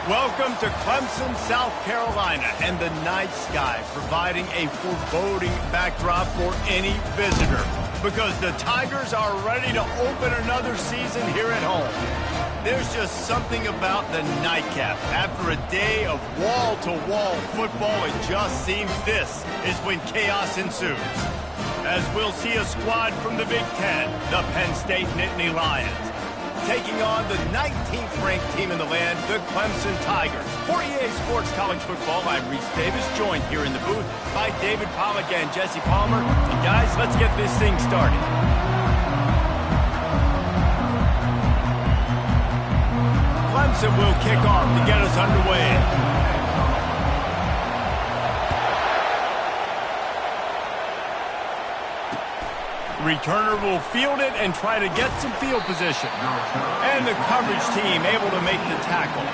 Welcome to Clemson, South Carolina, and the night sky providing a foreboding backdrop for any visitor because the Tigers are ready to open another season here at home. There's just something about the nightcap. After a day of wall-to-wall football, it just seems this is when chaos ensues. As we'll see a squad from the Big Ten, the Penn State Nittany Lions, taking on the 19th ranked team in the land, the Clemson Tigers. For EA Sports College Football, I'm Reese Davis, joined here in the booth by David Pollack and Jesse Palmer. And guys, let's get this thing started. Clemson will kick off to get us underway. Returner will field it and try to get some field position. And the coverage team able to make the tackle.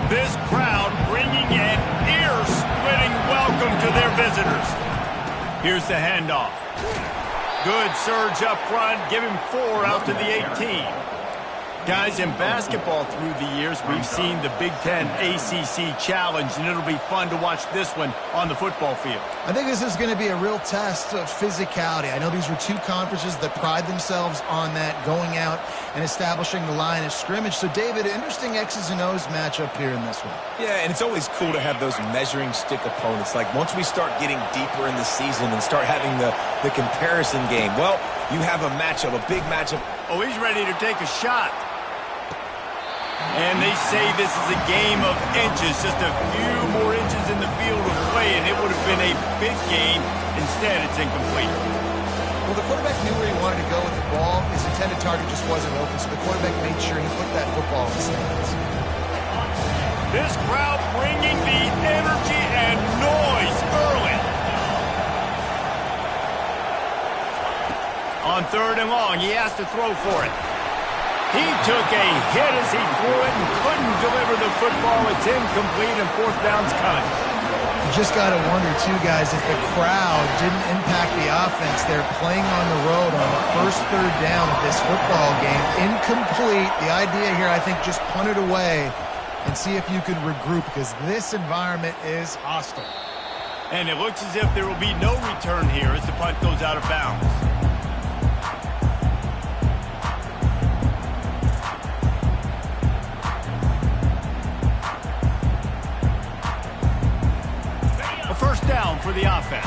This crowd bringing an ear-splitting welcome to their visitors. Here's the handoff. Good surge up front. Give him 4 out to the 18. Guys, in basketball through the years, we've seen the Big Ten ACC Challenge, and it'll be fun to watch this one on the football field. I think this is going to be a real test of physicality. I know these were two conferences that pride themselves on that, going out and establishing the line of scrimmage. So, David, interesting X's and O's matchup here in this one. Yeah, and it's always cool to have those measuring stick opponents. Like, once we start getting deeper in the season and start having the comparison game, well, you have a matchup, a big matchup. Oh, he's ready to take a shot. And they say this is a game of inches, just a few more inches in the field of play, and it would have been a big gain. Instead, it's incomplete. Well, the quarterback knew where he wanted to go with the ball. His intended target just wasn't open, so the quarterback made sure he put that football in his hands. This crowd bringing the energy and noise early. On 3rd and long, he has to throw for it. He took a hit as he threw it and couldn't deliver the football. It's incomplete and 4th down's coming. You just got to wonder, too, guys, if the crowd didn't impact the offense. They're playing on the road on the first 3rd down of this football game. Incomplete. The idea here, I think, just punt it away and see if you can regroup, because this environment is hostile. And it looks as if there will be no return here as the punt goes out of bounds. First down for the offense.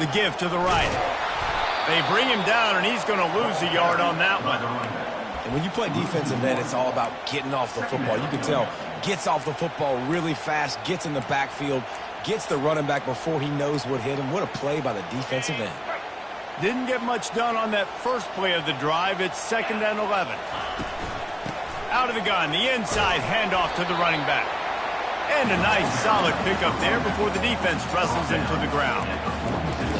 The give to the right. They bring him down, and he's going to lose a yard on that one. And when you play defensive end, it's all about getting off the football. You can tell, gets off the football really fast, gets in the backfield, gets the running back before he knows what hit him. What a play by the defensive end. Didn't get much done on that first play of the drive. It's 2nd and 11. Out of the gun, the inside handoff to the running back. And a nice solid pickup there before the defense wrestles him to the ground.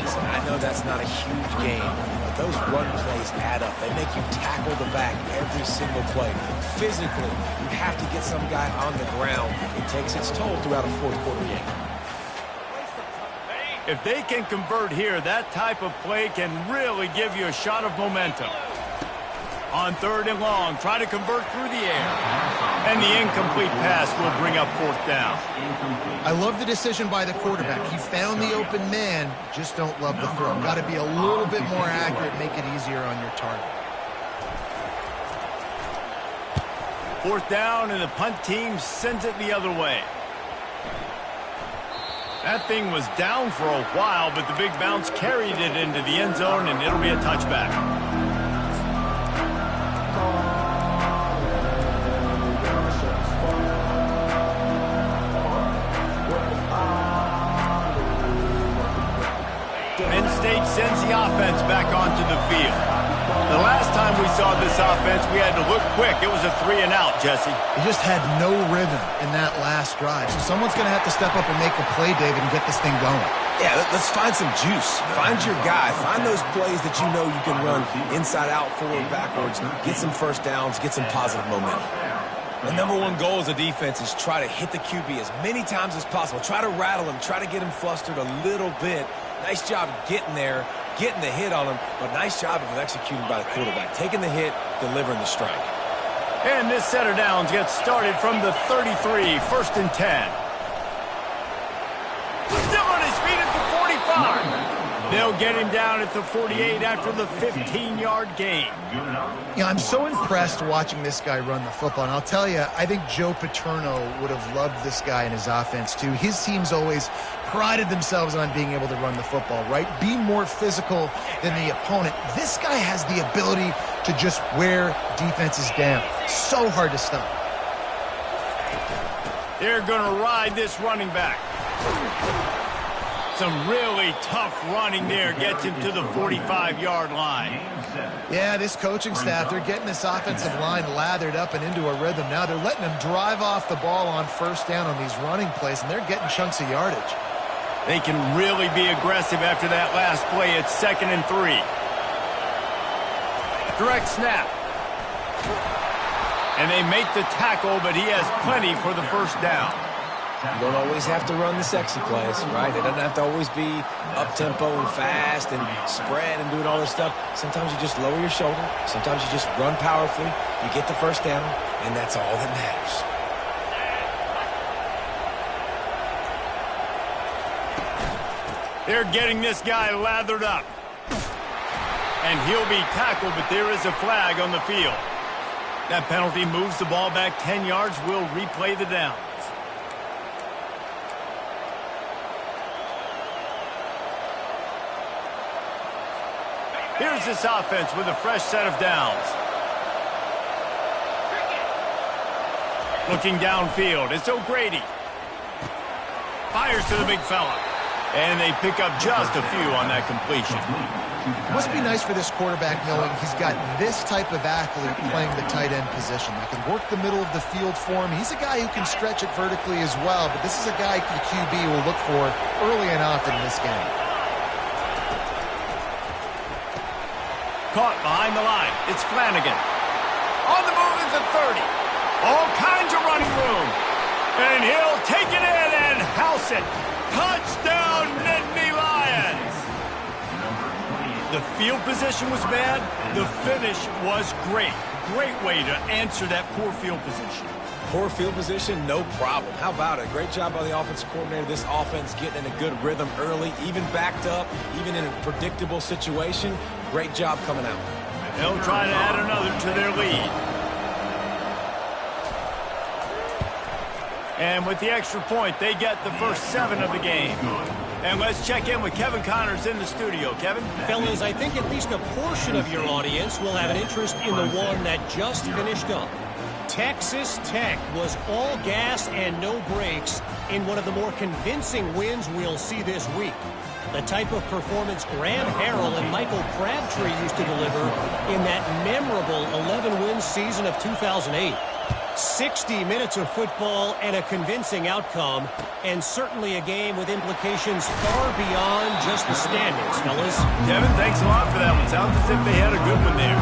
Listen, I know that's not a huge game, but those run plays add up. They make you tackle the back every single play. Physically, you have to get some guy on the ground. It takes its toll throughout a 4th quarter game. If they can convert here, that type of play can really give you a shot of momentum. On 3rd and long, try to convert through the air. And the incomplete pass will bring up 4th down. I love the decision by the quarterback. He found the open man, just don't love the throw. Got to be a little bit more accurate, make it easier on your target. 4th down, and the punt team sends it the other way. That thing was down for a while, but the big bounce carried it into the end zone, and it'll be a touchback. Penn State sends the offense back onto the field. The last time we saw this offense, we had to look quick. It was a 3-and-out, Jesse. He just had no rhythm in that last drive. So someone's going to have to step up and make a play, David, and get this thing going. Yeah, let's find some juice. Find your guy. Find those plays that you know you can run inside out, forward, backwards. Get some first downs. Get some positive momentum. The number one goal as a defense is try to hit the QB as many times as possible. Try to rattle him. Try to get him flustered a little bit. Nice job getting there, getting the hit on him, but nice job of executing by the quarterback. Taking the hit, delivering the strike. And this set of downs gets started from the 33, 1st and 10. Still on his feet at the 45. They'll get him down at the 48 after the 15-yard gain. Yeah, I'm so impressed watching this guy run the football. And I'll tell you, I think Joe Paterno would have loved this guy in his offense, too. His teams always prided themselves on being able to run the football, right? Be more physical than the opponent. This guy has the ability to just wear defenses down. So hard to stop. They're going to ride this running back. Some really tough running there gets him to the 45-yard line. Yeah, this coaching staff, they're getting this offensive line lathered up and into a rhythm. Now they're letting them drive off the ball on first down on these running plays, and they're getting chunks of yardage. They can really be aggressive after that last play. It's 2nd and 3. Direct snap. And they make the tackle, but he has plenty for the first down. You don't always have to run the sexy plays, right? It doesn't have to always be up-tempo and fast and spread and doing all this stuff. Sometimes you just lower your shoulder. Sometimes you just run powerfully. You get the first down, and that's all that matters. They're getting this guy lathered up. And he'll be tackled, but there is a flag on the field. That penalty moves the ball back 10 yards. We'll replay the down. Here's this offense with a fresh set of downs. Looking downfield, it's O'Grady. Fires to the big fella. And they pick up just a few on that completion. Must be nice for this quarterback knowing he's got this type of athlete playing the tight end position that can work the middle of the field for him. He's a guy who can stretch it vertically as well, but this is a guy the QB will look for early and often in this game. Caught behind the line. It's Flanagan. On the move is the 30. All kinds of running room. And he'll take it in and house it. Touchdown, Nittany Lions. The field position was bad. The finish was great. Great way to answer that poor field position. Poor field position, no problem. How about it? Great job by the offensive coordinator. This offense getting in a good rhythm early, even backed up, even in a predictable situation. Great job coming out. They'll try to add another to their lead. And with the extra point, they get the first 7 of the game. And let's check in with Kevin Connors in the studio. Kevin? Fellas, I think at least a portion of your audience will have an interest in the one that just finished up. Texas Tech was all gas and no brakes in one of the more convincing wins we'll see this week. The type of performance Graham Harrell and Michael Crabtree used to deliver in that memorable 11-win season of 2008. 60 minutes of football and a convincing outcome, and certainly a game with implications far beyond just the standings, fellas. Kevin, thanks a lot for that one. Sounds as if they had a good one there.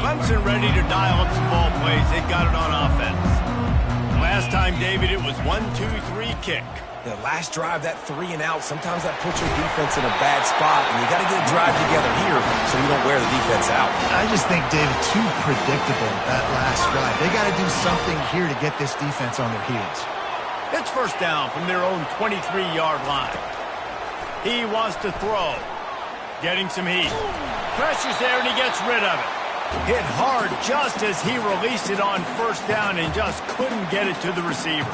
Clemson ready to dial up some ball plays. They got it on offense. Last time, David, it was 1-2-3 kick. The last drive, that 3-and-out, sometimes that puts your defense in a bad spot, and you got to get a drive together here so you don't wear the defense out. I just think, David, too predictable, that last drive. They got to do something here to get this defense on their heels. It's first down from their own 23-yard line. He wants to throw. Getting some heat. Pressure's there, and he gets rid of it. Hit hard just as he released it on first down and just couldn't get it to the receiver.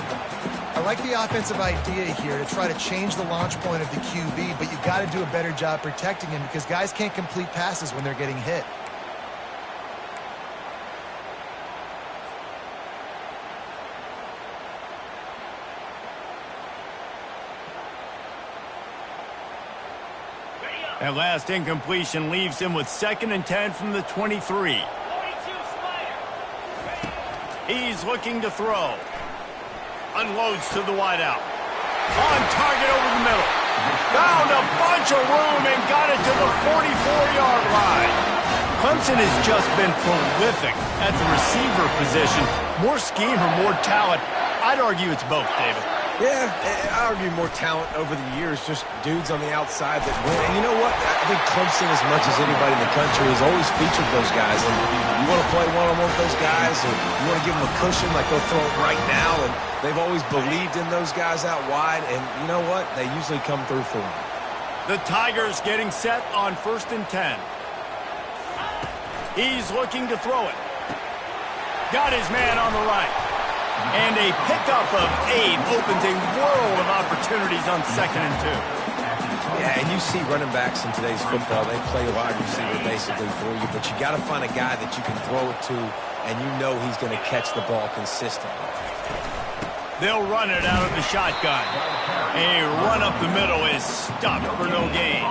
I like the offensive idea here to try to change the launch point of the QB, but you've got to do a better job protecting him because guys can't complete passes when they're getting hit. That last incompletion leaves him with 2nd and 10 from the 23. He's looking to throw. Unloads to the wideout. On target over the middle. Found a bunch of room and got it to the 44-yard line. Clemson has just been prolific at the receiver position. More scheme or more talent? I'd argue it's both, David. Yeah, I argue more talent over the years, just dudes on the outside that win. And you know what? I think Clemson, as much as anybody in the country, has always featured those guys. And you want to play one-on-one with those guys, or you want to give them a cushion like they'll throw it right now. And they've always believed in those guys out wide. And you know what? They usually come through for them. The Tigers getting set on 1st and 10. He's looking to throw it. Got his man on the right. And a pickup of 8 opens a world of opportunities on 2nd and 2. Yeah, and you see running backs in today's football, they play wide receiver basically for you, but you got to find a guy that you can throw it to, and you know he's going to catch the ball consistently. They'll run it out of the shotgun. A run up the middle is stopped for no gain.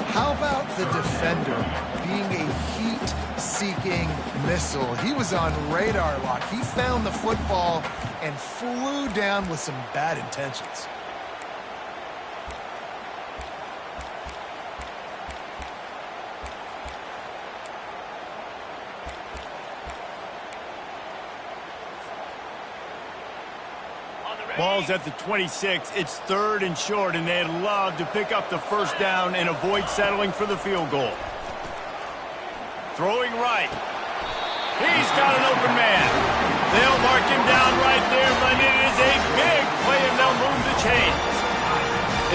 How about the defender being a heat-seeking missile? He was on radar lock. He found the football and flew down with some bad intentions. Ball's at the 26. It's 3rd and short, and they'd love to pick up the 1st down and avoid settling for the field goal. Throwing right. He's got an open man. They'll mark him down right there, but it is a big play, and they'll move the chains.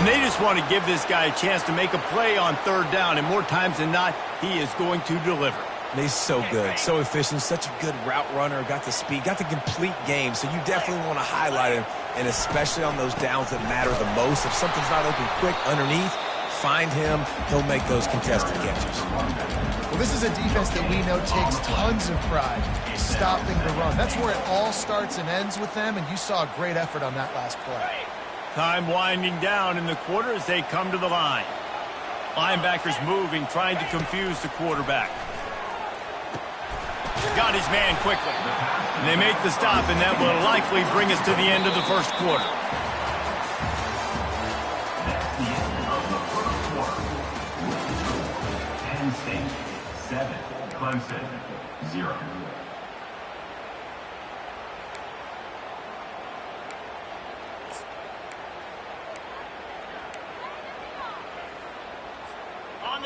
And they just want to give this guy a chance to make a play on 3rd down, and more times than not, he is going to deliver. He's so good, so efficient, such a good route runner, got the speed, got the complete game, so you definitely want to highlight him, and especially on those downs that matter the most. If something's not open quick underneath, find him, he'll make those contested catches. Well, this is a defense that we know takes tons of pride stopping the run. That's where it all starts and ends with them, and you saw a great effort on that last play. Time winding down in the quarter as they come to the line. Linebackers moving, trying to confuse the quarterback. Got his man quickly. And they make the stop, and that will likely bring us to the end of the 1st quarter. That's the end of the 1st quarter. Penn State 7, Clemson 0.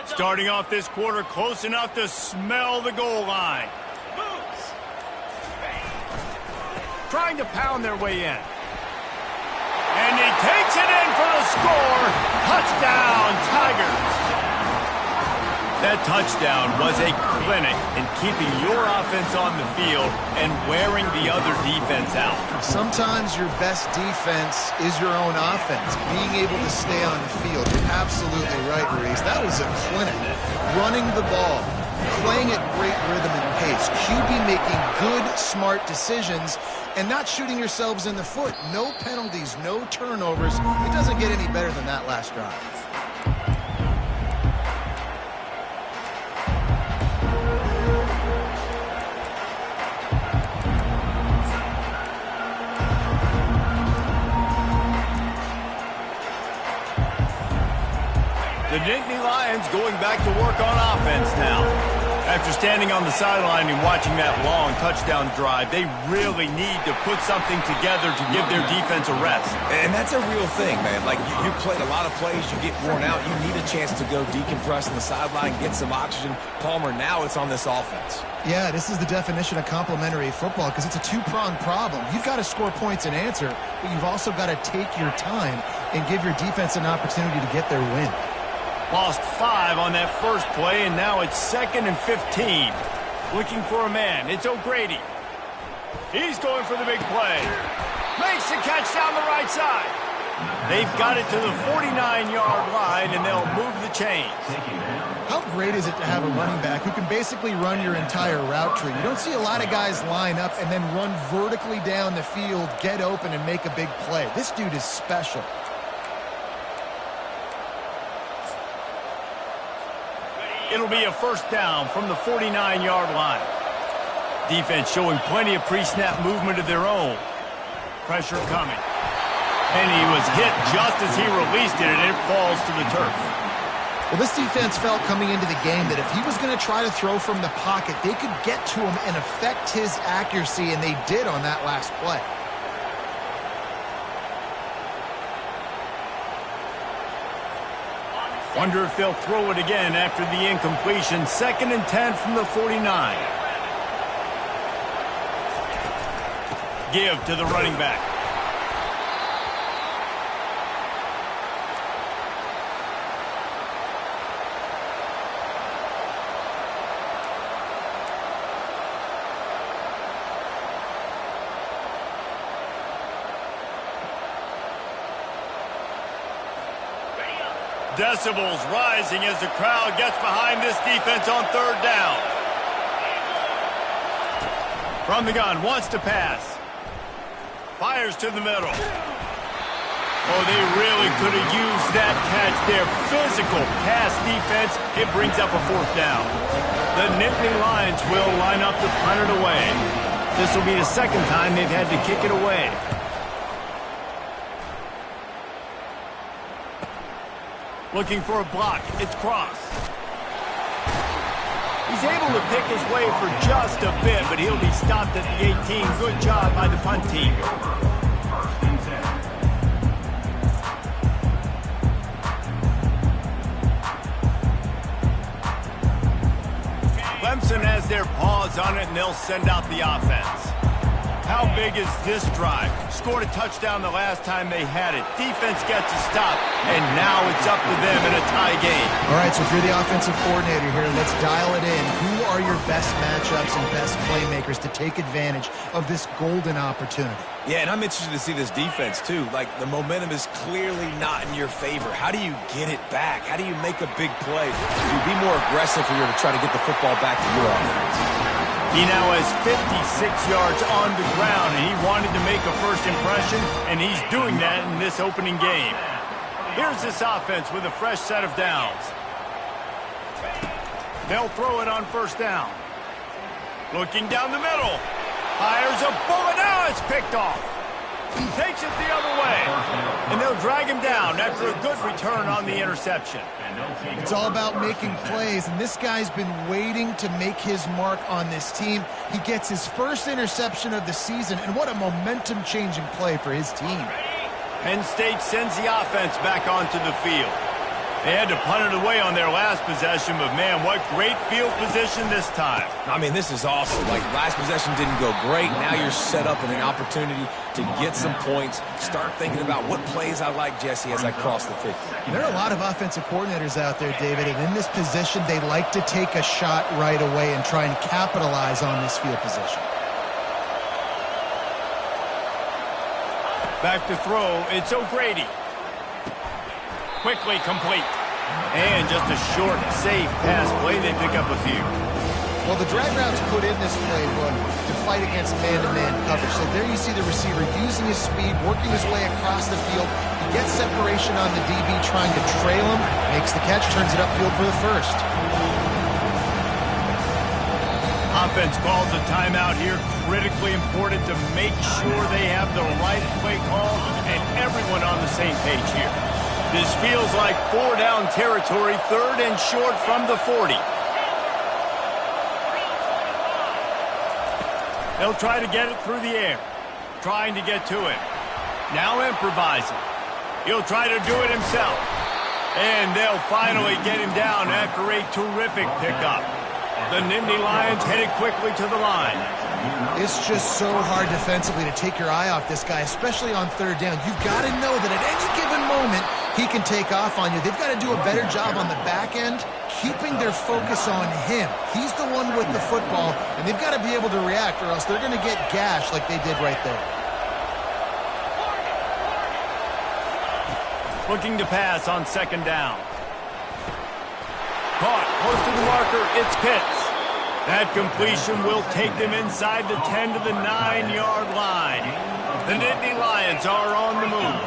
Starting off this quarter close enough to smell the goal line. Trying to pound their way in. And he takes it in for the score. Touchdown, Tigers. That touchdown was a clinic in keeping your offense on the field and wearing the other defense out. Sometimes your best defense is your own offense, being able to stay on the field. You're absolutely right, Reese. That was a clinic. Running the ball, playing at great rhythm and pace, QB making good, smart decisions, and not shooting yourselves in the foot. No penalties, no turnovers. It doesn't get any better than that last drive. The Nittany Lions going back to work on offense now. After standing on the sideline and watching that long touchdown drive, they really need to put something together to give their defense a rest. And that's a real thing, man. Like, you played a lot of plays, you get worn out, you need a chance to go decompress on the sideline, get some oxygen. Palmer, now it's on this offense. Yeah, this is the definition of complementary football because it's a two-pronged problem. You've got to score points and answer, but you've also got to take your time and give your defense an opportunity to get their win. Lost 5 on that first play, and now it's 2nd and 15. Looking for a man. It's O'Grady. He's going for the big play. Makes the catch down the right side. They've got it to the 49-yard line, and they'll move the chains. How great is it to have a running back who can basically run your entire route tree? You don't see a lot of guys line up and then run vertically down the field, get open, and make a big play. This dude is special. It'll be a first down from the 49-yard line. Defense showing plenty of pre-snap movement of their own. Pressure coming. And he was hit just as he released it, and it falls to the turf. Well, this defense felt coming into the game that if he was going to try to throw from the pocket, they could get to him and affect his accuracy, and they did on that last play. Wonder if they'll throw it again after the incompletion. 2nd and 10 from the 49. Give to the running back. Decibels rising as the crowd gets behind this defense on 3rd down. From the gun, wants to pass. Fires to the middle. Oh, they really could have used that catch there. Physical pass defense. It brings up a 4th down. The Nittany Lions will line up to punt it away. This will be the 2nd time they've had to kick it away. Looking for a block. It's Cross. He's able to pick his way for just a bit, but he'll be stopped at the 18. Good job by the punt team. Clemson has their paws on it, and they'll send out the offense. How big is this drive? Scored a touchdown the last time they had it. Defense gets a stop, and now it's up to them in a tie game. All right, so if you're the offensive coordinator here, let's dial it in. Who are your best matchups and best playmakers to take advantage of this golden opportunity? Yeah, and I'm interested to see this defense, too. Like, the momentum is clearly not in your favor. How do you get it back? How do you make a big play? Do you be more aggressive here to try to get the football back to your offense? He now has 56 yards on the ground, and he wanted to make a first impression, and he's doing that in this opening game. Here's this offense with a fresh set of downs. They'll throw it on 1st down. Looking down the middle. Fires a bullet. Now it's picked off. He takes it the other way. And they'll drag him down after a good return on the interception. It's all about making plays, and this guy's been waiting to make his mark on this team. He gets his first interception of the season, and what a momentum-changing play for his team. Penn State sends the offense back onto the field. They had to punt it away on their last possession, but man, what great field position this time. I mean, this is awesome. Like, last possession didn't go great. Now you're set up with an opportunity to get some points. Start thinking about what plays I like, Jesse, as I cross the 50. There are a lot of offensive coordinators out there, David, and in this position, they like to take a shot right away and try and capitalize on this field position. Back to throw, it's O'Grady. Quickly complete. And just a short, safe pass play. They pick up a few. Well, the drag routes put in this playbook to fight against man-to-man coverage. So there you see the receiver using his speed, working his way across the field. He gets separation on the DB, trying to trail him, makes the catch, turns it upfield for the first. Offense calls a timeout here. Critically important to make sure they have the right play call and everyone on the same page here. This feels like 4-down territory, 3rd and short from the 40. They'll try to get it through the air, trying to get to it. Now improvising. He'll try to do it himself. And they'll finally get him down after a terrific pickup. The Nittany Lions headed quickly to the line. It's just so hard defensively to take your eye off this guy, especially on 3rd down. You've got to know that at any given moment, he can take off on you. They've got to do a better job on the back end, keeping their focus on him. He's the one with the football, and they've got to be able to react, or else they're going to get gashed like they did right there. Looking to pass on 2nd down. Caught, close to the marker, it's Pitts. That completion will take them inside the 10 to the 9-yard line. The Nittany Lions are on the move.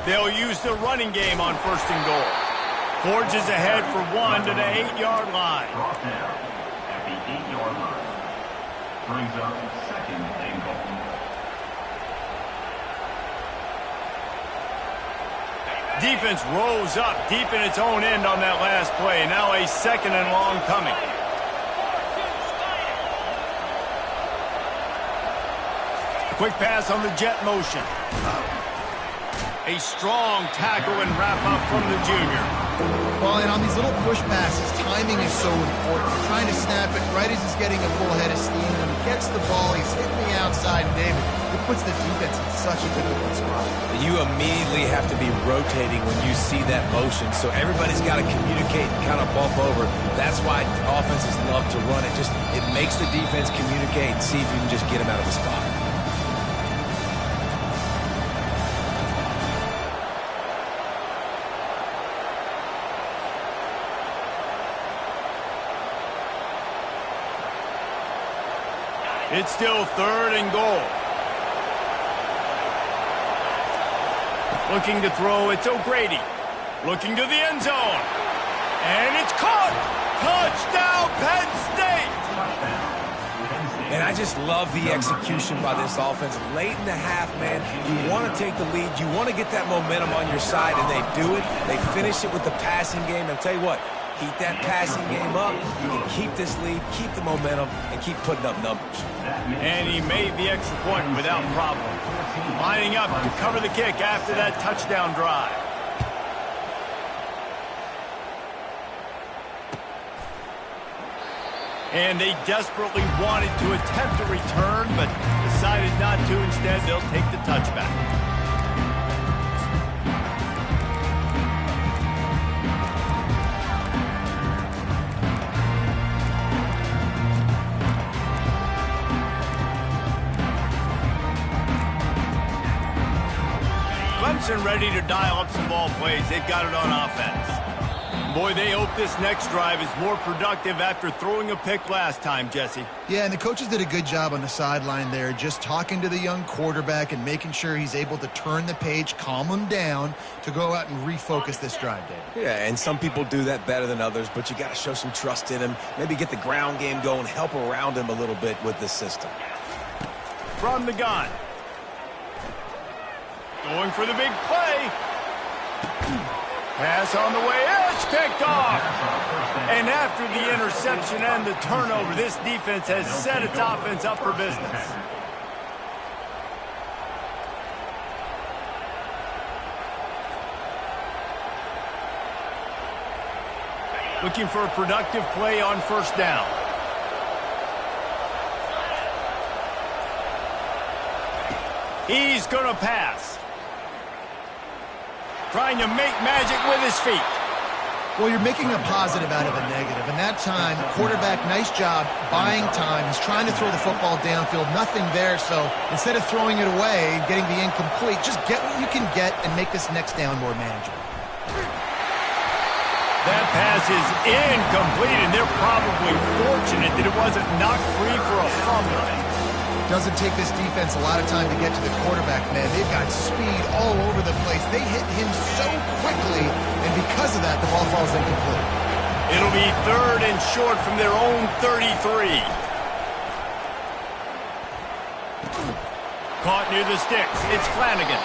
They'll use the running game on 1st and goal. Forges ahead for 1 to the 8-yard line. Brought down at the 8-yard line. Brings up 2nd and goal. Defense rose up deep in its own end on that last play. Now a 2nd and long coming. Quick pass on the jet motion. A strong tackle and wrap up from the junior. Well, and on these little push passes, timing is so important. Trying to snap it right as he's getting a full head of steam. When he gets the ball, he's hitting the outside, and David, it puts the defense in such a difficult spot. You immediately have to be rotating when you see that motion, so everybody's got to communicate and kind of bump over. That's why offenses love to run it. It makes the defense communicate and see if you can just get them out of the spot. It's still 3rd and goal. Looking to throw, it's O'Grady. Looking to the end zone. And it's caught! Touchdown, Penn State! And I just love the execution by this offense. Late in the half, man, you want to take the lead. You want to get that momentum on your side, and they do it. They finish it with the passing game. I'll tell you what, keep that passing game up. You can keep this lead, keep the momentum, and keep putting up numbers. And he made the extra point without problem. Lining up to cover the kick after that touchdown drive. And they desperately wanted to attempt a return, but decided not to. Instead, they'll take the touchback. Clemson ready to dial up some ball plays. They've got it on offense. Boy, they hope this next drive is more productive after throwing a pick last time, Jesse. Yeah, and the coaches did a good job on the sideline there, just talking to the young quarterback and making sure he's able to turn the page, calm him down to go out and refocus this drive, Dave. Yeah, and some people do that better than others, but you got to show some trust in him. Maybe get the ground game going, help around him a little bit with this system. From the gun. Going for the big play. Pass on the way. It's picked off. And after the interception and the turnover, this defense has set its offense up for business. Looking for a productive play on 1st down. He's going to pass. Trying to make magic with his feet. Well, you're making a positive out of a negative. And that time, quarterback, nice job, buying time. He's trying to throw the football downfield. Nothing there, so instead of throwing it away and getting the incomplete, just get what you can get and make this next down more manageable. That pass is incomplete, and they're probably fortunate that it wasn't knocked free for a fumble. Doesn't take this defense a lot of time to get to the quarterback, man. They've got speed all over the place. They hit him so quickly, and because of that, the ball falls incomplete. It'll be 3rd and short from their own 33. Caught near the sticks. It's Flanagan.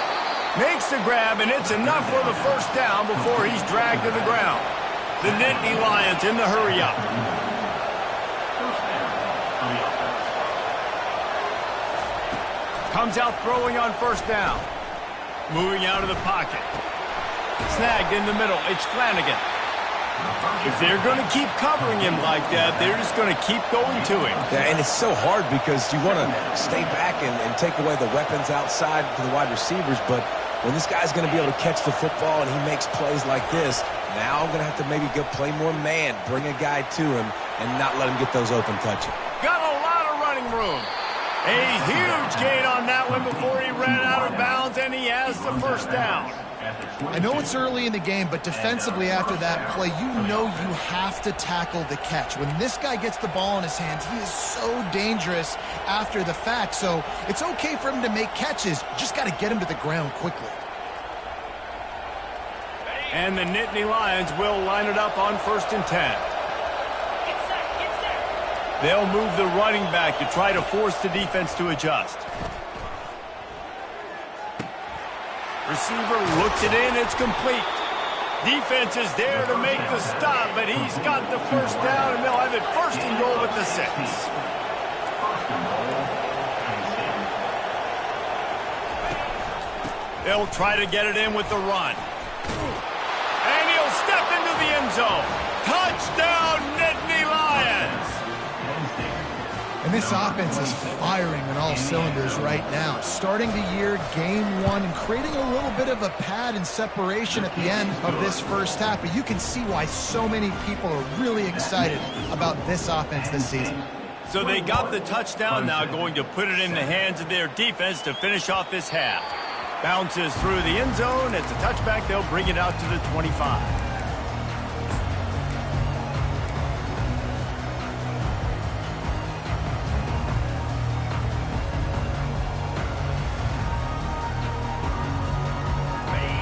Makes the grab, and it's enough for the 1st down before he's dragged to the ground. The Nittany Lions in the hurry-up. Comes out throwing on 1st down. Moving out of the pocket. Snagged in the middle. It's Flanagan. If they're going to keep covering him like that, they're just going to keep going to him. Yeah, and it's so hard because you want to stay back and take away the weapons outside to the wide receivers, but when this guy's going to be able to catch the football and he makes plays like this, now I'm going to have to maybe go play more man, bring a guy to him, and not let him get those open touches. Got a lot of running room. A huge gain on that one before he ran out of bounds, and he has the 1st down. I know it's early in the game, but defensively after that play, you know you have to tackle the catch. When this guy gets the ball in his hands, he is so dangerous after the fact. So it's okay for him to make catches. Just got to get him to the ground quickly. And the Nittany Lions will line it up on 1st and 10. They'll move the running back to try to force the defense to adjust. Receiver looks it in. It's complete. Defense is there to make the stop, but he's got the first down, and they'll have it 1st and goal at the 6. They'll try to get it in with the run. And he'll step into the end zone. Touchdown, Nittany Lions! And this offense is firing on all cylinders right now. Starting the year, game 1, and creating a little bit of a pad and separation at the end of this first half. But you can see why so many people are really excited about this offense this season. So they got the touchdown, now going to put it in the hands of their defense to finish off this half. Bounces through the end zone. It's a touchback. They'll bring it out to the 25.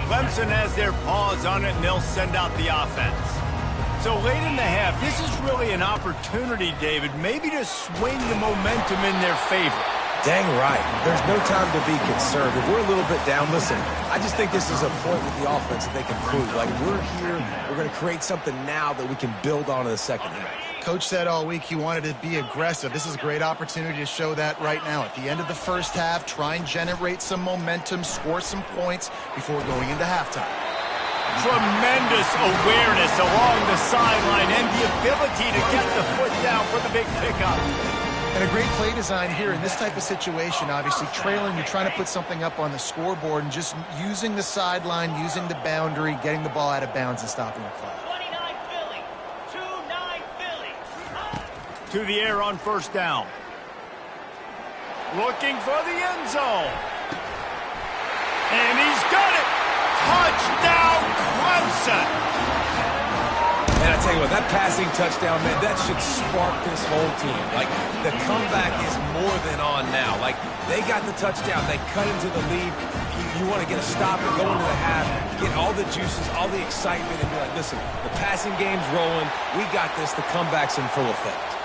Clemson has their paws on it, and they'll send out the offense. So late in the half, this is really an opportunity, David, maybe to swing the momentum in their favor. Dang right. There's no time to be concerned. If we're a little bit down, listen, I just think this is a point with the offense that they can prove. Like, we're here, we're going to create something now that we can build on in the second half. Coach said all week he wanted to be aggressive. This is a great opportunity to show that right now. At the end of the first half, try and generate some momentum, score some points before going into halftime. Tremendous awareness along the sideline and the ability to get the foot down for the big pickup. And a great play design here in this type of situation. Obviously, trailing, you're trying to put something up on the scoreboard, and just using the sideline, using the boundary, getting the ball out of bounds and stopping the clock. 29 Philly, 2-9 Philly. To the air on 1st down. Looking for the end zone. And he's got it. Touchdown, Clemson. And I tell you what, that passing touchdown, man, that should spark this whole team. Like, the comeback is more than on now. Like, they got the touchdown. They cut into the lead. You want to get a stop and go into the half, get all the juices, all the excitement, and be like, listen, the passing game's rolling. We got this. The comeback's in full effect.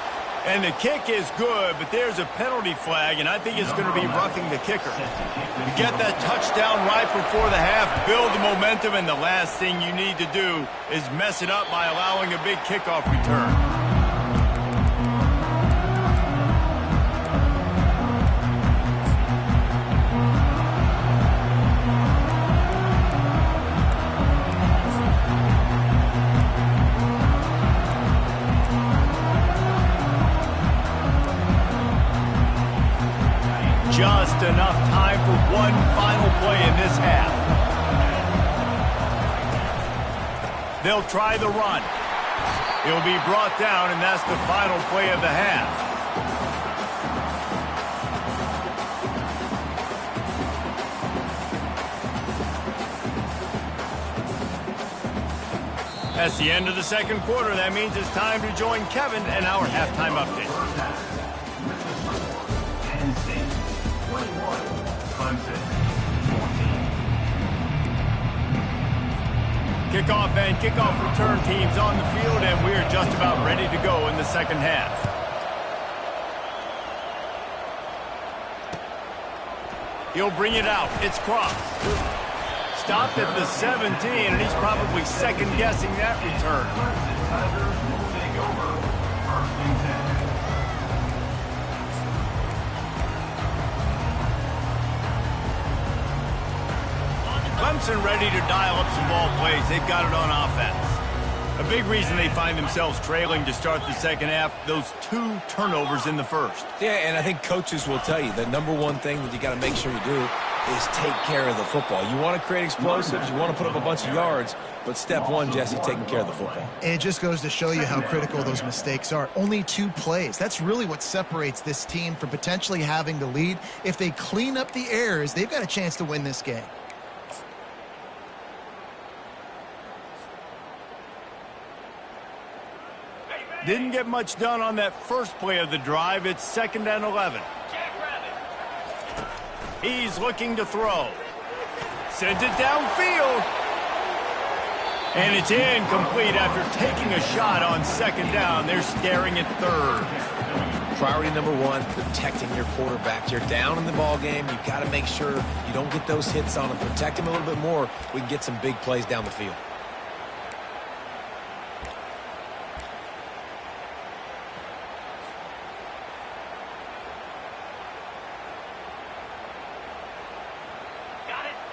And the kick is good, but there's a penalty flag, and I think it's going to be roughing the kicker. You get that touchdown right before the half, build the momentum, and the last thing you need to do is mess it up by allowing a big kickoff return. Just enough time for one final play in this half. They'll try the run. He'll be brought down, and that's the final play of the half. That's the end of the second quarter. That means it's time to join Kevin and our halftime update. Kickoff and kickoff return teams on the field, and we're just about ready to go in the second half. He'll bring it out. It's crossed. Stopped at the 17, and he's probably second-guessing that return. Clemson ready to dial up some ball plays. They've got it on offense. A big reason they find themselves trailing to start the second half, those 2 turnovers in the first. Yeah, and I think coaches will tell you the number one thing that you got to make sure you do is take care of the football. You want to create explosives, you want to put up a bunch of yards, but step one, Jesse, taking care of the football. And it just goes to show you how critical those mistakes are. Only 2 plays. That's really what separates this team from potentially having the lead. If they clean up the errors, they've got a chance to win this game. Didn't get much done on that first play of the drive. It's 2nd and 11. He's looking to throw. Sends it downfield. And it's incomplete after taking a shot on second down. They're staring at third. Priority number one, protecting your quarterback. You're down in the ball game. You've got to make sure you don't get those hits on him. Protect him a little bit more. We can get some big plays down the field.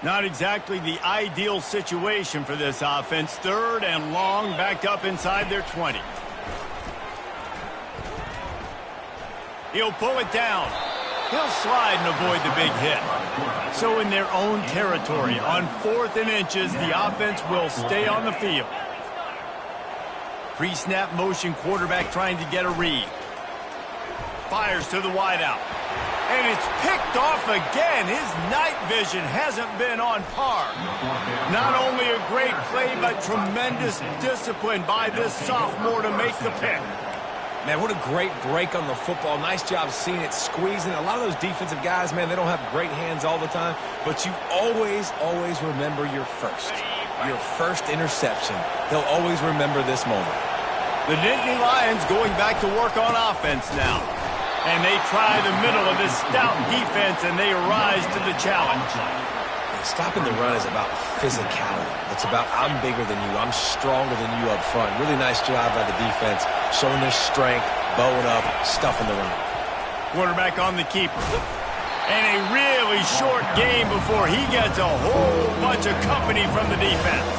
Not exactly the ideal situation for this offense. Third and long, backed up inside their 20. He'll pull it down. He'll slide and avoid the big hit. So in their own territory, on 4th and inches, the offense will stay on the field. Pre-snap motion, quarterback trying to get a read. Fires to the wideout. And it's picked off again. His night vision hasn't been on par. Not only a great play, but tremendous discipline by this sophomore to make the pick. Man, what a great break on the football. Nice job seeing it, squeezing. A lot of those defensive guys, man, they don't have great hands all the time, but you always remember your first interception. They'll always remember this moment. The Nittany Lions going back to work on offense now. And they try the middle of this stout defense, and they rise to the challenge. Stopping the run is about physicality. It's about I'm bigger than you. I'm stronger than you up front. Really nice job by the defense, showing their strength, bowing up, stuffing the run. Quarterback on the keeper. And a really short game before he gets a whole bunch of company from the defense.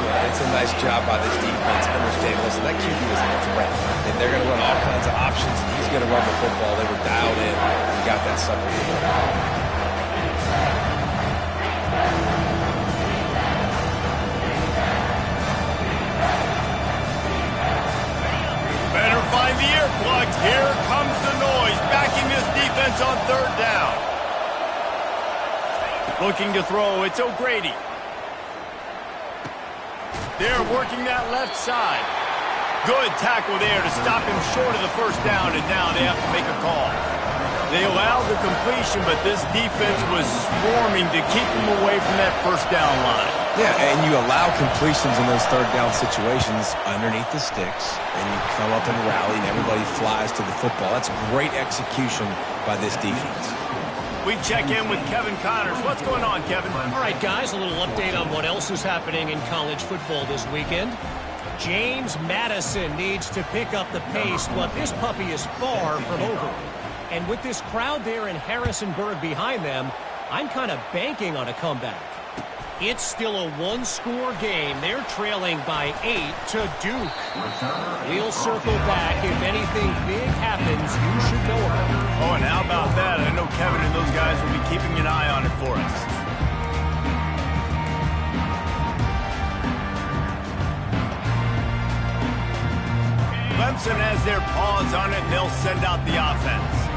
Yeah, it's a nice job by this defense. Understand, listen, that QB is a threat. And they're going to run all kinds of options, and he's going to run the football. They were dialed in and got that sucker. Better find the earplugs. Here comes the noise, backing this defense on 3rd down. Looking to throw, it's O'Grady. They're working that left side. Good tackle there to stop him short of the 1st down, and now they have to make a call. They allowed the completion, but this defense was swarming to keep him away from that 1st down line. Yeah, and you allow completions in those 3rd down situations underneath the sticks, and you come up and rally, and everybody flies to the football. That's great execution by this defense. We check in with Kevin Connors. What's going on, Kevin? All right, guys, a little update on what else is happening in college football this weekend. James Madison needs to pick up the pace, but this puppy is far from over. And with this crowd there in Harrisonburg behind them, I'm kind of banking on a comeback. It's still a one-score game. They're trailing by 8 to Duke. We'll circle back. If anything big happens, you should know about it. Oh, and how about that? I know Kevin and those guys will be keeping an eye on it for us. Clemson has their paws on it, and they'll send out the offense.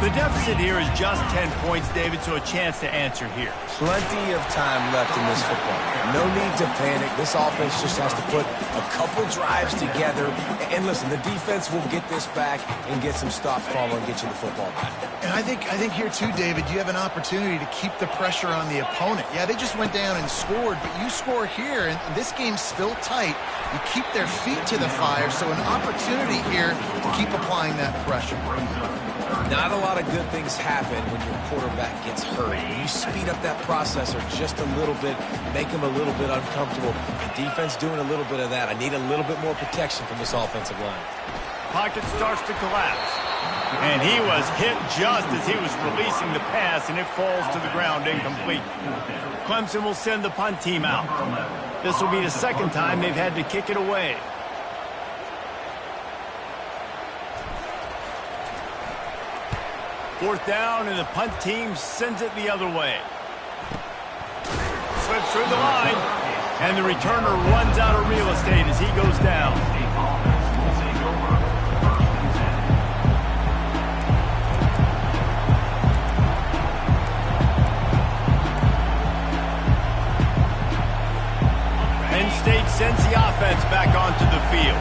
The deficit here is just 10 points, David, so a chance to answer here. Plenty of time left in this football game. No need to panic. This offense just has to put a couple drives together. And listen, the defense will get this back and get some stops following and get you the football back. And I think here, too, David, you have an opportunity to keep the pressure on the opponent. Yeah, they just went down and scored, but you score here, and this game's still tight. You keep their feet to the fire, so an opportunity here to keep applying that pressure. Not a lot of good things happen when your quarterback gets hurt. When you speed up that processor just a little bit, make him a little bit uncomfortable. The defense doing a little bit of that. I need a little bit more protection from this offensive line. Pocket starts to collapse. And he was hit just as he was releasing the pass, and it falls to the ground incomplete. Clemson will send the punt team out. This will be the 2nd time they've had to kick it away. Fourth down, and the punt team sends it the other way. Slips through the line, and the returner runs out of real estate as he goes down. Penn State sends the offense back onto the field.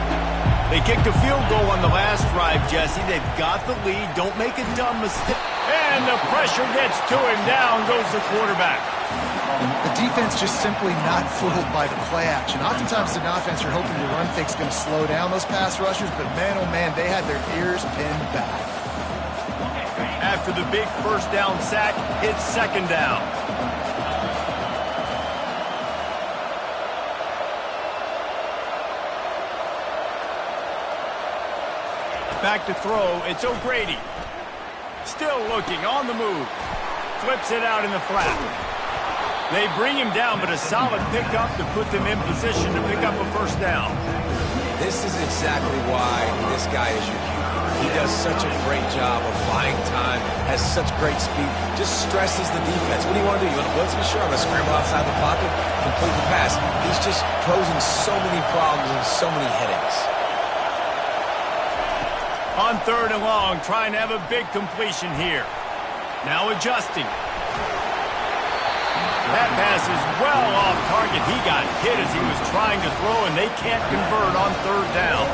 They kicked a field goal on the last drive, Jesse. They've got the lead. Don't make a dumb mistake. And the pressure gets to him. Down goes the quarterback. The defense just simply not fooled by the play action. Oftentimes in offense, you're hoping the run fake's going to slow down those pass rushers, but man, oh man, they had their ears pinned back. After the big first down sack, it's second down. Back to throw, it's O'Grady. Still looking, on the move. Flips it out in the flat. They bring him down, but a solid pickup to put them in position to pick up a first down. This is exactly why this guy is your QB. He does such a great job of buying time, has such great speed, just stresses the defense. What do you want to do? You want to blitz me? Sure, I'm going to scramble outside the pocket, complete the pass. He's just posing so many problems and so many headaches. On third and long, trying to have a big completion here. Now adjusting. That pass is well off target. He got hit as he was trying to throw, and they can't convert on third down.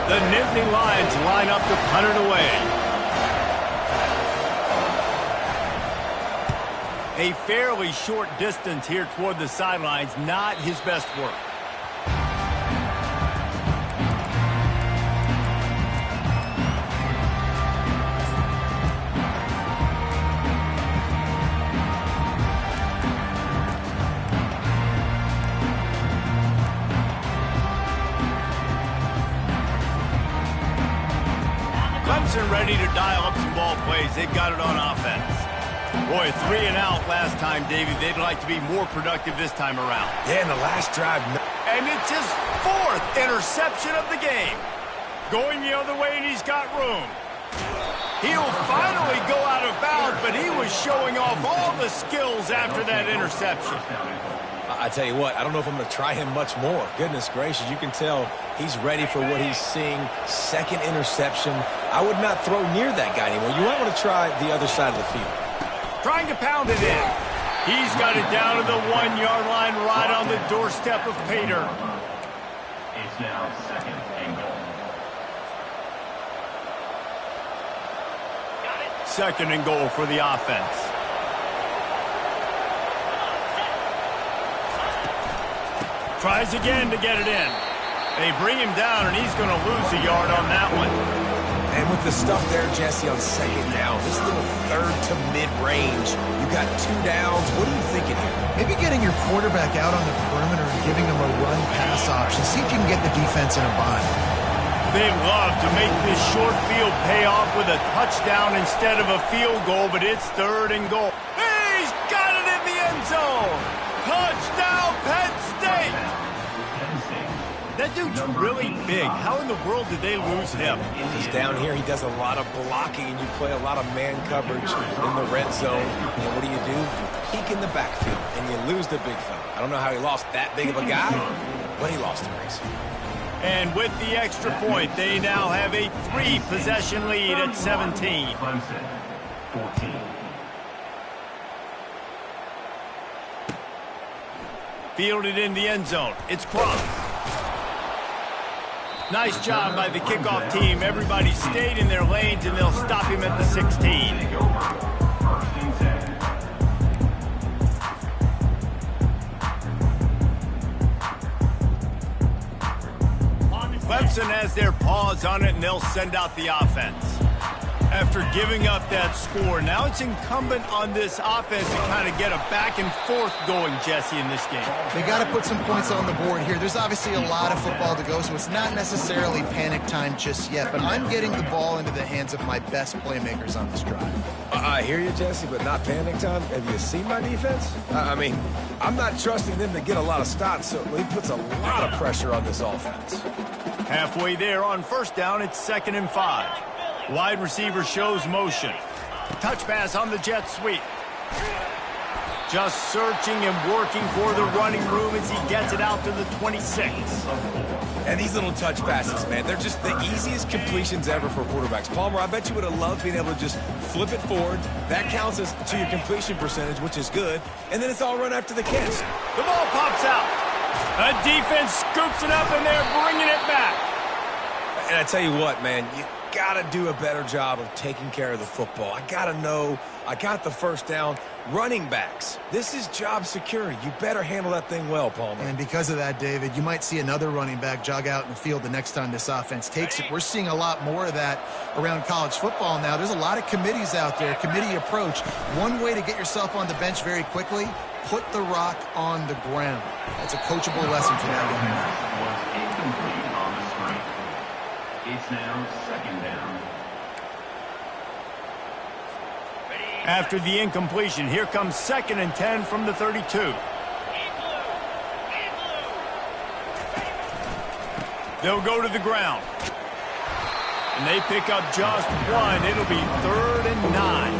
The Nittany Lions line up to punt it away. A fairly short distance here toward the sidelines, not his best work. Clemson ready to dial up some ball plays. They've got it on offense. Boy, 3 and out last time, Davey. They'd like to be more productive this time around. Yeah, in the last drive. And it's his 4th interception of the game. Going the other way, and he's got room. He'll finally go out of bounds, but he was showing off all the skills after that interception. I tell you what, I don't know if I'm going to try him much more. Goodness gracious, you can tell he's ready for what he's seeing. 2nd interception. I would not throw near that guy anymore. You might want to try the other side of the field. Trying to pound it in. He's got it down to the 1-yard line right on the doorstep of Pater. It's now second and goal. Second and goal for the offense. Tries again to get it in. They bring him down, and he's going to lose a yard on that one. And with the stuff there, Jesse, on second down, this little third to mid-range, you got 2 downs. What are you thinking here? Maybe getting your quarterback out on the perimeter and giving him a run-pass option. See if you can get the defense in a bind. They love to make this short field pay off with a touchdown instead of a field goal, but it's third and goal. He's got it in the end zone. Touchdown, Penn State. That dude's really big. How in the world did they lose him? Because down here he does a lot of blocking, and you play a lot of man coverage in the red zone. And what do? Peek in the backfield, and you lose the big fella. I don't know how he lost that big of a guy, but he lost the race. And with the extra point, they now have a 3-possession lead at 17. Clemson, 14. Fielded in the end zone. It's Crump. Nice job by the kickoff team. Everybody stayed in their lanes, and they'll stop him at the 16. Take over. First and 10. Clemson has their paws on it, and they'll send out the offense. After giving up that score, now it's incumbent on this offense to kind of get a back and forth going, Jesse, in this game. They got to put some points on the board here. There's obviously a lot of football to go, so it's not necessarily panic time just yet, but I'm getting the ball into the hands of my best playmakers on this drive. I hear you, Jesse, but not panic time. Have you seen my defense? I mean, I'm not trusting them to get a lot of stops, so he puts a lot of pressure on this offense. Halfway there on first down, it's 2nd and 5. Wide receiver shows motion. Touch pass on the jet sweep. Just searching and working for the running room as he gets it out to the 26. And these little touch passes, man, they're just the easiest completions ever for quarterbacks. Palmer, I bet you would have loved being able to just flip it forward. That counts as to your completion percentage, which is good. And then it's all run after the catch. The ball pops out. A defense scoops it up, and they're bringing it back. And I tell you what, man, got to do a better job of taking care of the football. I got to know I got the first down. Running backs, this is job security. You better handle that thing well, Palmer. And because of that, David, you might see another running back jog out in the field the next time this offense takes it. We're seeing a lot more of that around college football now. There's a lot of committees out there, committee approach. One way to get yourself on the bench very quickly, put the rock on the ground. That's a coachable lesson for that young man. Was incomplete on the screen. It's now second down. After the incompletion, here comes 2nd and 10 from the 32. They'll go to the ground. And they pick up just one. It'll be 3rd and 9.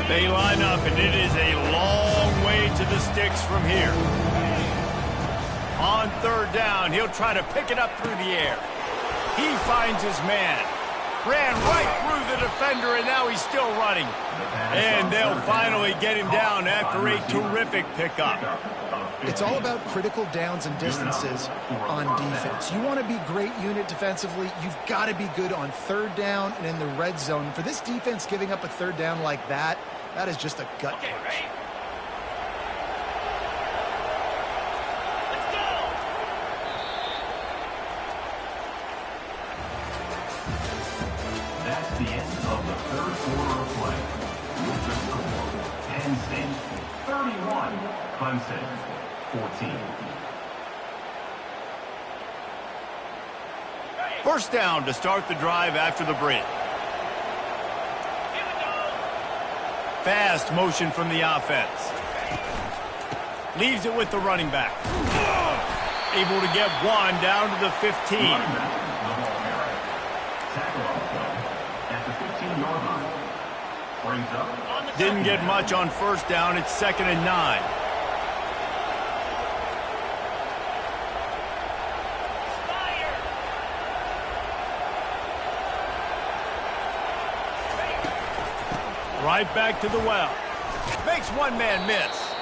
They line up, and it is a long way to the sticks from here. On 3rd down, he'll try to pick it up through the air. He finds his man. Ran right through the defender, and now he's still running. And they'll finally get him down after a terrific pickup. It's all about critical downs and distances on defense. You want to be great unit defensively, you've got to be good on 3rd down and in the red zone. For this defense giving up a 3rd down like that, that is just a gut punch. That's the end of the 3rd quarter of play. With the score, Penn State 31, Clemson 14. First down to start the drive after the break. Fast motion from the offense. Leaves it with the running back. Able to get one down to the 15. Didn't get much on first down. It's 2nd and 9. Right back to the well. Makes one man miss.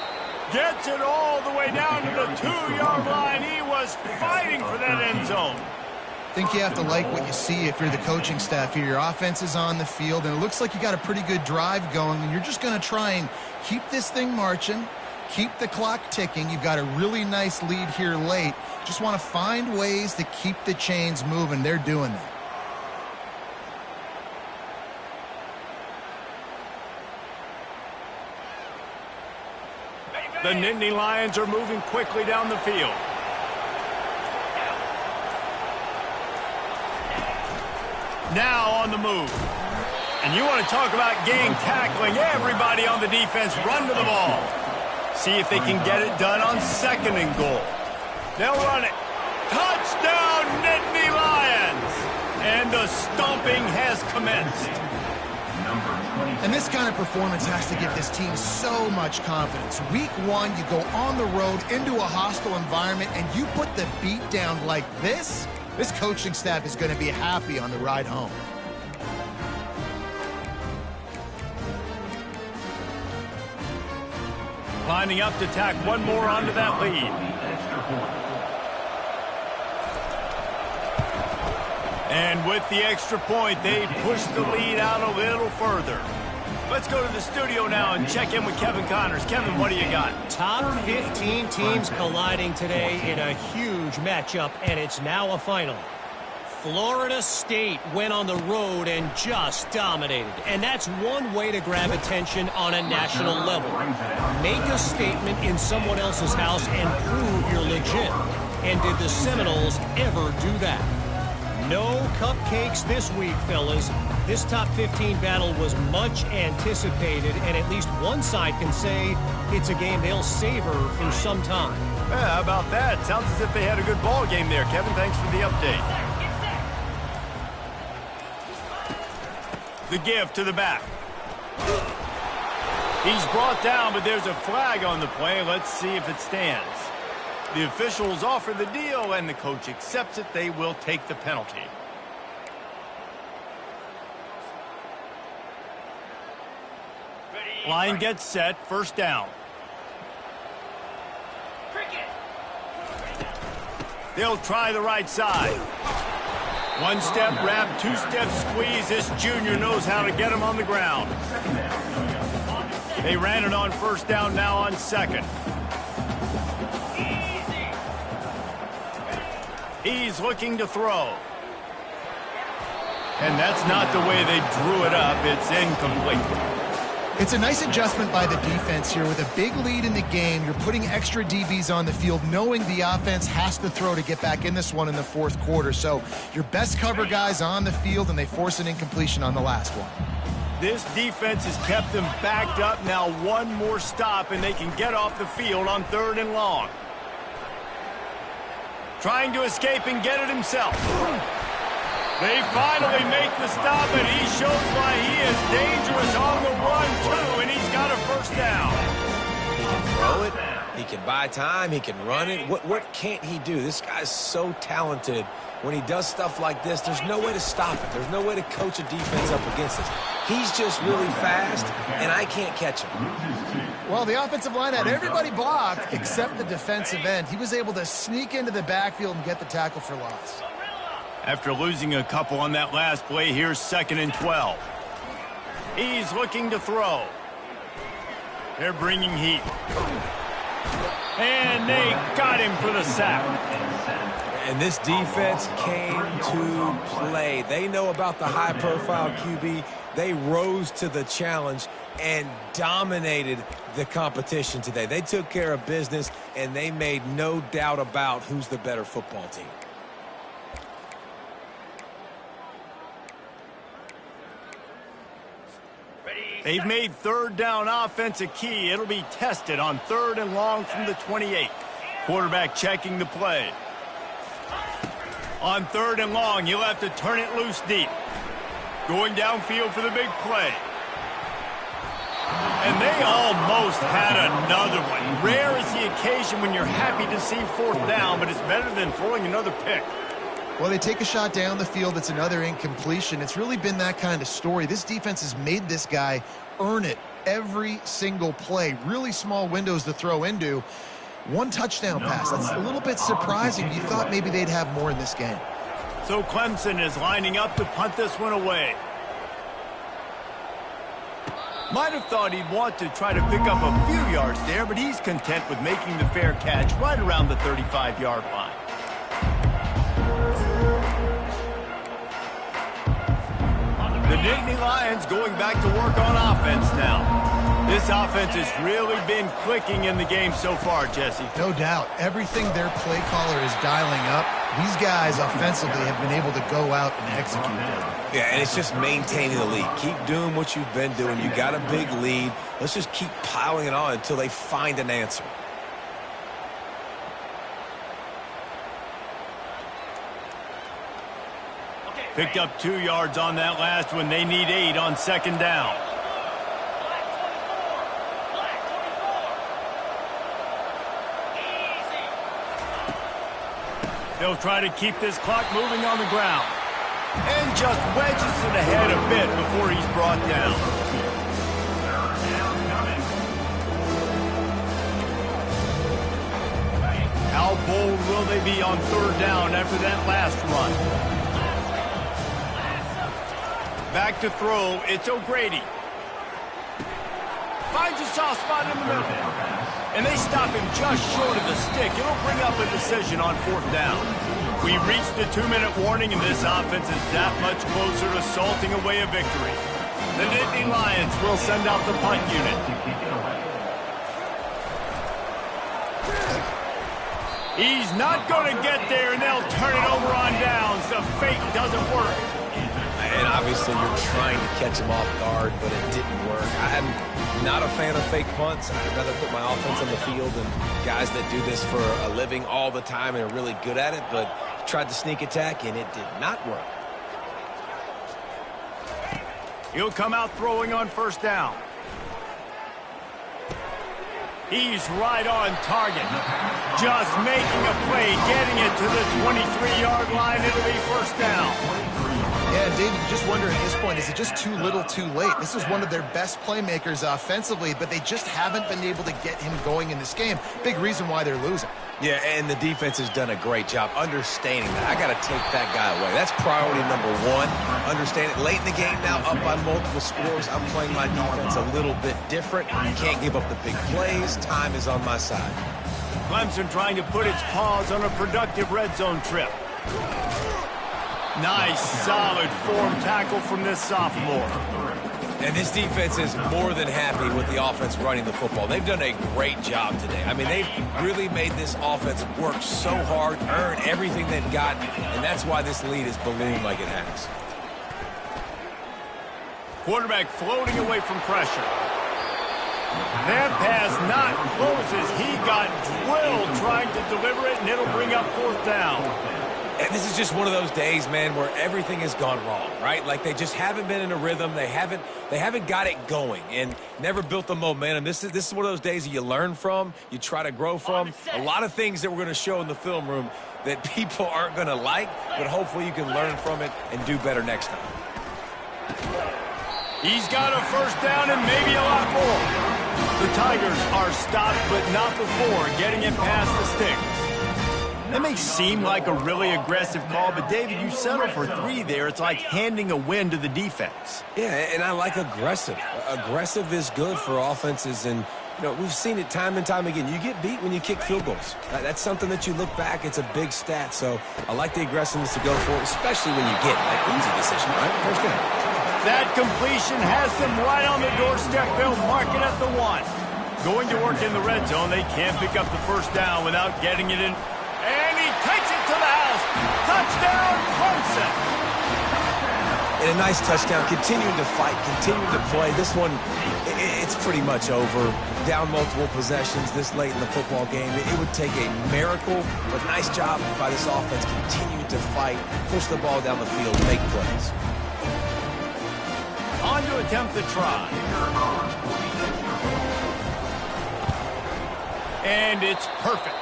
Gets it all the way down to the 2-yard line. He was fighting for that end zone. I think you have to like what you see if you're the coaching staff here. Your offense is on the field, and it looks like you got a pretty good drive going, and you're just going to try and keep this thing marching, keep the clock ticking. You've got a really nice lead here late. Just want to find ways to keep the chains moving. They're doing that. The Nittany Lions are moving quickly down the field. Now on the move. And you want to talk about game tackling. Everybody on the defense run to the ball. See if they can get it done on 2nd and goal. They'll run it. Touchdown, Nittany Lions! And the stomping has commenced. And this kind of performance has to give this team so much confidence. Week 1, you go on the road into a hostile environment, and you put the beat down like this. This coaching staff is going to be happy on the ride home. Lining up to tack one more onto that lead. And with the extra point, they push the lead out a little further. Let's go to the studio now and check in with Kevin Connors. Kevin, what do you got? Top 15 teams colliding today in a huge matchup, and it's now a final. Florida State went on the road and just dominated. And that's one way to grab attention on a national level. Make a statement in someone else's house and prove you're legit. And did the Seminoles ever do that? No cupcakes this week, fellas. This top 15 battle was much anticipated, and at least one side can say it's a game they'll savor for some time. Yeah, how about that? Sounds as if they had a good ball game there. Kevin, thanks for the update. The give to the back. He's brought down, but there's a flag on the play. Let's see if it stands. The officials offer the deal, and the coach accepts it. They will take the penalty. Ready, Line gets set, first down. They'll try the right side. One-step wrap, two-step squeeze. This junior knows how to get him on the ground. They ran it on first down, now on second. He's looking to throw. And that's not the way they drew it up. It's incomplete. It's a nice adjustment by the defense here. With a big lead in the game, you're putting extra DBs on the field, knowing the offense has to throw to get back in this one in the fourth quarter. So your best cover guys on the field, and they force an incompletion on the last one. This defense has kept them backed up. Now one more stop, and they can get off the field on 3rd and long. Trying to escape and get it himself. They finally make the stop, and he shows why he is dangerous on the run, too, and he's got a first down. He can throw it. He can buy time. He can run it. What can't he do? This guy's so talented. When he does stuff like this, there's no way to stop it. There's no way to coach a defense up against it. He's just really fast, and I can't catch him. Well, the offensive line had everybody blocked except the defensive end. He was able to sneak into the backfield and get the tackle for loss. After losing a couple on that last play, here's 2nd and 12. He's looking to throw. They're bringing heat. And they got him for the sack. And this defense came to play. They know about the high-profile QB. They rose to the challenge and dominated the competition today. They took care of business, and they made no doubt about who's the better football team. They've made 3rd down offense a key. It'll be tested on 3rd and long from the 28. Quarterback checking the play. On 3rd and long, you'll have to turn it loose deep. Going downfield for the big play. And they almost had another one. Rare is the occasion when you're happy to see 4th down, but it's better than throwing another pick. Well, they take a shot down the field. It's another incompletion. It's really been that kind of story. This defense has made this guy earn it every single play. Really small windows to throw into. One touchdown pass. That's a little bit surprising. You thought maybe they'd have more in this game. So Clemson is lining up to punt this one away. Might have thought he'd want to try to pick up a few yards there, but he's content with making the fair catch right around the 35-yard line. The Nittany Lions going back to work on offense now. This offense has really been clicking in the game so far, Jesse. No doubt. Everything their play caller is dialing up, these guys offensively have been able to go out and execute them. Yeah, and it's just maintaining the lead. Keep doing what you've been doing. You got a big lead. Let's just keep piling it on until they find an answer. Picked up 2 yards on that last one. They need 8 on 2nd down. They'll try to keep this clock moving on the ground. And just wedges it ahead a bit before he's brought down. How bold will they be on 3rd down after that last run? Back to throw, it's O'Grady. Finds a soft spot in the middle. And they stop him just short of the stick. It'll bring up a decision on 4th down. We reached the 2-minute warning, and this offense is that much closer to salting away a victory. The Nittany Lions will send out the punt unit. He's not going to get there, and they'll turn it over on downs. The fake doesn't work. And obviously you're trying to catch him off guard, but it didn't work. I'm not a fan of fake punts. I'd rather put my offense on the field than guys that do this for a living all the time and are really good at it, but tried to sneak attack, and it did not work. He'll come out throwing on 1st down. He's right on target. Just making a play, getting it to the 23-yard line. It'll be 1st down. Yeah, and David, you just wonder at this point, is it just too little too late? This is one of their best playmakers offensively, but they just haven't been able to get him going in this game. Big reason why they're losing. Yeah, and the defense has done a great job understanding that. I got to take that guy away. That's priority number one. Understand it. Late in the game now, up by multiple scores, I'm playing my defense a little bit different. Can't give up the big plays. Time is on my side. Clemson trying to put its paws on a productive red zone trip. Nice, solid form tackle from this sophomore. And this defense is more than happy with the offense running the football. They've done a great job today. I mean, they've really made this offense work so hard, earn everything they've got, and that's why this lead is ballooned like it has. Quarterback floating away from pressure. That pass not closes. He got drilled trying to deliver it, and it'll bring up fourth down. And this is just one of those days, man, where everything has gone wrong, right? Like they just haven't been in a rhythm. They haven't got it going and never built the momentum. This is one of those days that you learn from, you try to grow from. A lot of things that we're going to show in the film room that people aren't going to like, but hopefully you can learn from it and do better next time. He's got a first down and maybe a lot more. The Tigers are stopped, but not before getting it past the sticks. That may seem like a really aggressive call, but David, you settle for 3 there. It's like handing a win to the defense. Yeah, and I like aggressive. Aggressive is good for offenses, and you know we've seen it time and time again. You get beat when you kick field goals. That's something that you look back. It's a big stat, so I like the aggressiveness to go for it, especially when you get that easy decision, right? First down. That completion has them right on the doorstep. They'll mark it at the 1. Going to work in the red zone, they can't pick up the first down without getting it in. And he takes it to the house. Touchdown, Clemson. And a nice touchdown. Continuing to fight, continuing to play. This one, it's pretty much over. Down multiple possessions this late in the football game. It would take a miracle, but nice job by this offense continuing to fight, push the ball down the field, make plays. On to attempt the try. And it's perfect.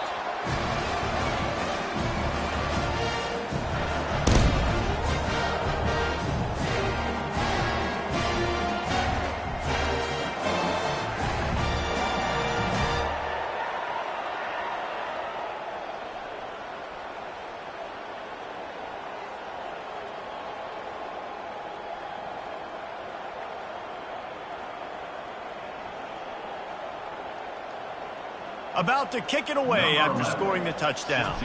About to kick it away after scoring the touchdown.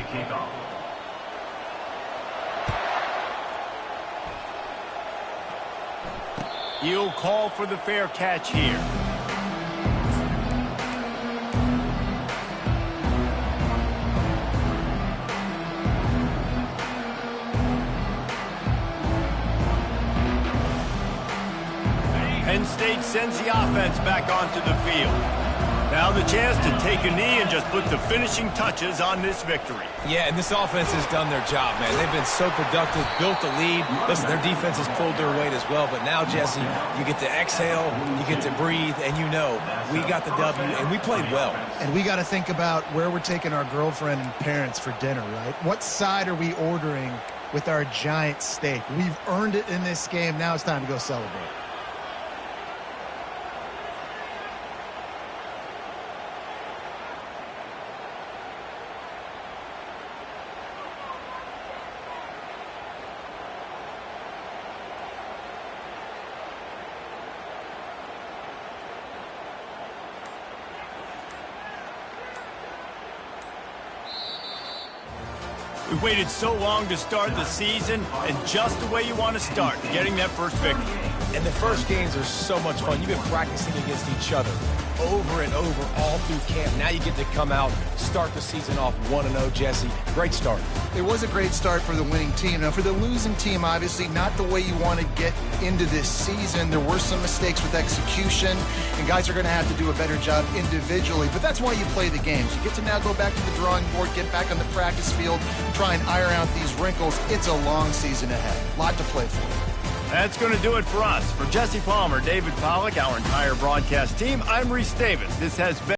He'll call for the fair catch here. Penn State sends the offense back onto the field. Now the chance to take a knee and just put the finishing touches on this victory. Yeah, and this offense has done their job, man. They've been so productive, built the lead. Listen, their defense has pulled their weight as well. But now, Jesse, you get to exhale, you get to breathe, and you know we got the W, and we played well. And we got to think about where we're taking our girlfriend and parents for dinner, right? What side are we ordering with our giant steak? We've earned it in this game. Now it's time to go celebrate. We waited so long to start the season, and just the way you want to start, getting that first victory. And the first games are so much fun. You've been practicing against each other over and over all through camp. Now you get to come out, start the season off 1-0, Jesse. Great start. It was a great start for the winning team. Now, for the losing team, obviously not the way you want to get into this season. There were some mistakes with execution, and guys are going to have to do a better job individually. But that's why you play the games. You get to now go back to the drawing board, get back on the practice field, try and iron out these wrinkles. It's a long season ahead. A lot to play for. That's going to do it for us. For Jesse Palmer, David Pollack, our entire broadcast team, I'm Reese Davis. This has been